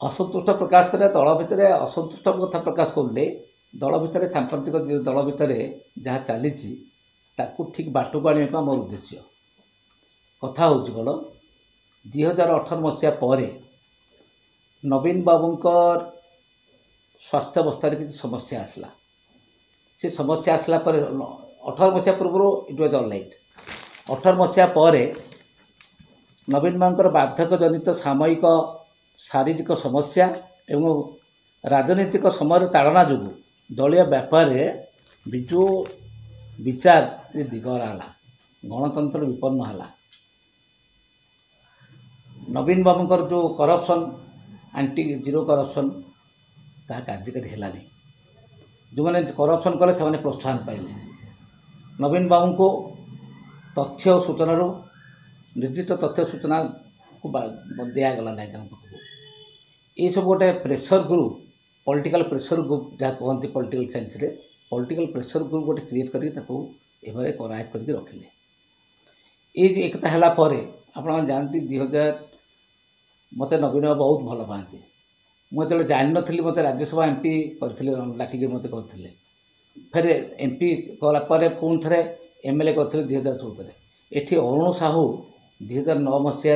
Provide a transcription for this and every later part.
असंतुष्ट प्रकाश कर दल भितर असंतुष्ट कथा प्रकाश करुले दल भितर सांप्रतिक दल भितर जहाँ चली ठीक बाट को आने आम उद्देश्य कथा हूँ कौन 2018 मसीहा पर नवीन बाबूंकर स्वास्थ्य अवस्था किसी समस्या आसला से समस्या आसला पर 18 मसीहा पूर्व इट वाज ऑल राइट 18 मसीहा पर नवीन बाबूंकर बार्धक्य जनित सामयिक शारीरिक समस्या एवं राजनीतिक समय ताड़ना जो दलीय व्यापार विजु विचार दिगरा गणतंत्र विपन्न है नवीन बाबूंकर जो करप्शन एंटी जीरो करप्शन ता कार्यकारी है जो मैंने करप्शन कले से प्रोत्साहन पाइले नवीन बाबू को तथ्य और सूचना निर्दिष्ट तथ्य सूचना को दिगला ना ये सब गोटे pressure group political pressure group जहाँ कहते पॉलिटिकल साइंस रे पॉलिटिकल प्रेसर ग्रुप गोटे क्रिएट करके करायत करके रखिले ये एकता है आप जानती 2000 मत नवीन बाबू बहुत भल पाती मुझे जान नी मत राज्यसभा एमपी करते डाकिक मत करते फिर एमपी कलापर पुणी थे एमएलए करते 2014 एटी अरुण साहू 2009 मसीह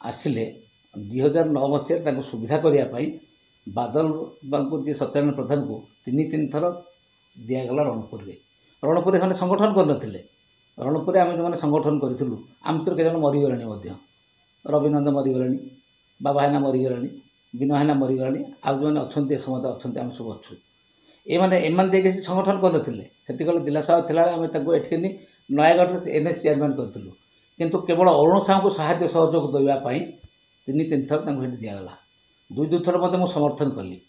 आसिले 2009 मसीह सुविधा करने बादल बाबू जी सत्यनारायण प्रधान को तीन थर दिगला रणपुर से संगठन करते रणपुर आम जो संगठन करूँ आम तो कई मरीगले रविनंद मरीगले बाबा हैना मरीगले विनय हैना मरीगले आउ जो अच्छा समस्त अच्छा आम सब अच्छु ये संगठन करते से जिला सभा थी आम ये नयागढ़ एनएस चेयरमैन करूँ किंतु केवल अरुण साहू को साहाय्य सहयोग देवाई तीन थर दिगला दुई थर मत मुझे समर्थन कली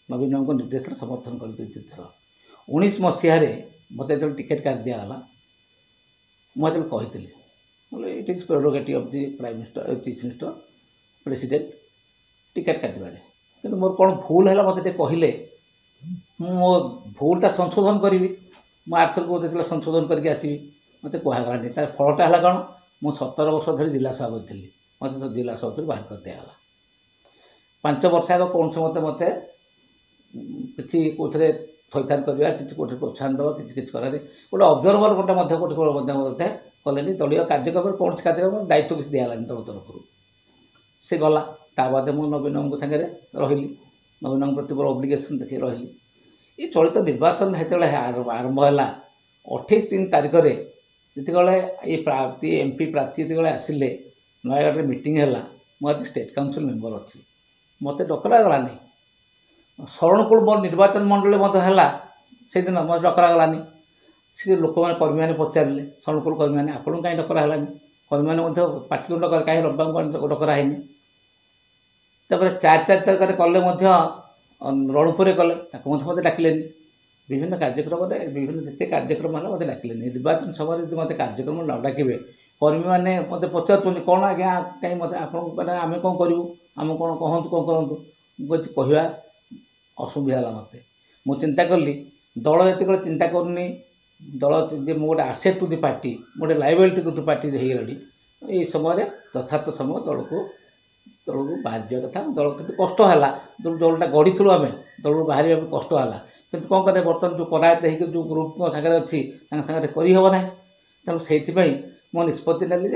नवीन बाबू निर्देश समर्थन कली दुई थर 19 मसीह मत जो टिकेट काट दिगला मुझे कही बोले it is prerogative of the prime minister chief minister president ticket काटवे कि मोर कौन भूल है मत कहले मो भूलटा संशोधन करी मो आर्थर को जो संशोधन करके आसवि मत कहगलानी तार फलटा है कौन मु 17 वर्ष धरी जिला सभापति थी मत तो जिला सभापति बाहर कर दिगला 5 वर्ष आग कौन से मत किसी कौन थैथान करवा कि कौट प्रोत्साहन देवा कि करारे गोटे ऑब्जर्वर गोटे कौटे कले दलीय कार्यक्रम कौन से कार्यक्रम दायित्व किसी दिगलानी दल तरफ से गला बाद मुझे नवीन बाबू सागर रही नवीन बाबू प्रति मोर ऑब्लिगेशन देखिए रही ये चलित निर्वाचन जो आरंभ है 28 तारीख में जिते ये एमपी प्रार्थी जो आसिले नयागढ़ मीटिंग है मुझे स्टेट काउंसिल मेंबर अच्छी मत डकरागलानी शरणकुल मोर निर्वाचन मंडल है से दिन मत डकरागलानी से लोक मैंने कर्मी मैंने पचारे शरणकुल कर्मी मैंने आपको कहीं डकरागलानी कर्मी मैंने पाटितुंड कर कहीं रविबाबू डकराहनी तापर 4 तारीख कले रणपुर कले मत डाकिले विभिन्न कार्यक्रम विभिन्न जिते कार्यक्रम है मत डाकिले निर्वाचन समय मत कार्यक्रम न डाके कर्मी मैंने मत पचार कौन आज्ञा कहीं मत आम कौन करूँ आम कौन कहतु कौन करूँ मुझे कहवा असुविधा है मत मु चिंता कली दल ये चिंता करनी दल जे मु गोटे आसेट टू दि पार्टी गोटे लाइबिलिटी टू पार्टी हो गली ये समय यथार्थ समय दल को बाहर जावा कथा दल के कष्ट है जो दलटा गढ़ी आम दल बाहर कष्ट है कि कौन करें बर्तमान जो करायत हो ग्रुप मो सागर अच्छी सागर करहब ना तेणु से मो निष्पत्ति नेली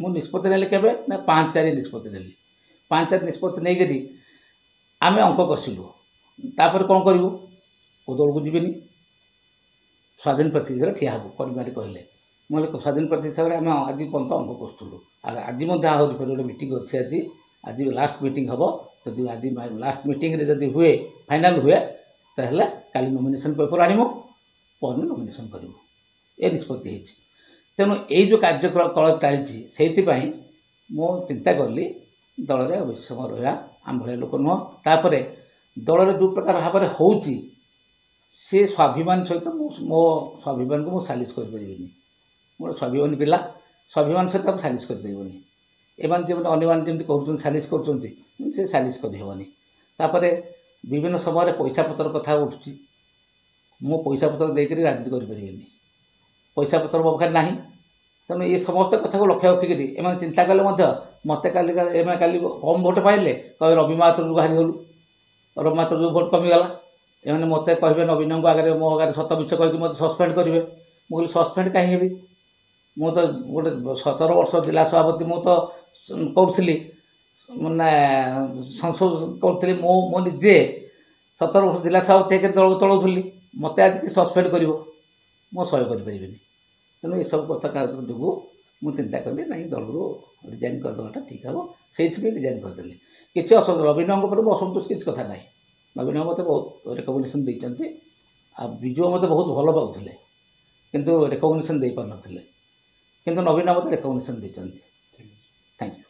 मु निष्पत्ति नेली केबे ना 5-4 निष्पत्ति नेली 5-4 निष्पत्ति नहीं आम अंक कषिलु तापर कौन करूँ को दल को जीवन स्वाधीन प्रार्थी हिसाब से ठिया हबू कर्मी कहले मुझे स्वाधीन प्रार्थी हिसाब से आम आज पर्यंत अंक कषुलु आज आहरी गोटे मीटिंग अच्छी आज लास्ट मीटिंग हम जदि आज लास्ट मीटिंग रे जदि हुए फाइनाल हुए ताहले काली नॉमिनेशन पेपर आनिमु पर नॉमिनेशन करूँ ये निष्पत्ति होती तेणु ये जो कार्यक्रम कल चलती से मो चिंता कली दल में अवश्य समय रहा आम भाया लोक नुह तापर दल में जो प्रकार भाव में हो सी स्वाभिमान सहित मो स्वाभिमान को मुझे सालिश कर मोर स्वाभिमानी पिला स्वाभिमान सहित सालिश कर एमान जो अन्य जमी कहते सालिश कर सालिश करहबनी तापर विभिन्न समय पैसा पतर कथा उठुची मो पैसा पतर देकर राजनीति करें पैसा पतर मो पाखे ना ତେଣୁ ଏ ସମସ୍ତ କଥାକୁ ଲକ୍ଷ୍ୟ ରଖିକରି ଏମାନେ ଚିନ୍ତା କଲେ ମଧ୍ୟ ମୋତେ ଏମାନେ କାଲି କମ୍ ଭୋଟ୍ ପାଇଲେ କହିବେ ରବି ମହାତରୁ ବାହାରିଗଲୁ, ରବି ମହାତରୁ ଯେଉଁ ଭୋଟ୍ କମିଗଲା। ଏମାନେ ମୋତେ କହିବେ ନବୀନଙ୍କ ଆଗରେ ମୋ ଆଗରେ ସତ ମିଛ କହିକି ମୋତେ ସସ୍ପେଣ୍ଡ କରିବେ। ମୁଁ କହିଲି ସସ୍ପେଣ୍ଡ କାହିଁ ହେବି? ମୁଁ ତ ଗୋଟେ 17 ବର୍ଷ ଜିଲ୍ଲା ସଭାପତି ମୁଁ ତ କରୁଥିଲି, ମାନେ ସଂସଦ କରୁଥିଲି। ମୁଁ ନିଜେ 17 ବର୍ଷ ଜିଲ୍ଲା ସଭାପତି ହେଇକି ଦଳକୁ ଚଳାଉଥିଲି। ମୋତେ ଆଜି କି ସସ୍ପେଣ୍ଡ କରିବ? ମୁଁ ସହ୍ୟ କରିପାରିବିନି। ତେଣୁ ଏସବୁ କଥା ଯୋଗୁଁ ମୁଁ ଚିନ୍ତା କଲି ନାଇଁ ଦଳରୁ ରିଜାଇନ୍ କରିଦେବାଟା ଠିକ୍ ହେବ। ସେଇଥିପାଇଁ ରିଜାଇନ୍ କରିଦେଲି। କିଛି ନବୀନଙ୍କ ଉପରେ ମୁଁ ଅସନ୍ତୋଷ କିଛି କଥା ନାହିଁ। ନବୀନ ମୋତେ ବହୁତ ରେକଗ୍ନିସନ୍ ଦେଇଛନ୍ତି। ଆଉ ବିଜୁ ମୋତେ ବହୁତ ଭଲ ପାଉଥିଲେ କିନ୍ତୁ ରେକଗ୍ନିସନ୍ ଦେଇପାରୁନଥିଲେ, କିନ୍ତୁ ନବୀନ ମୋତେ ରେକଗ୍ନିସନ୍ ଦେଇଛନ୍ତି। Thank you.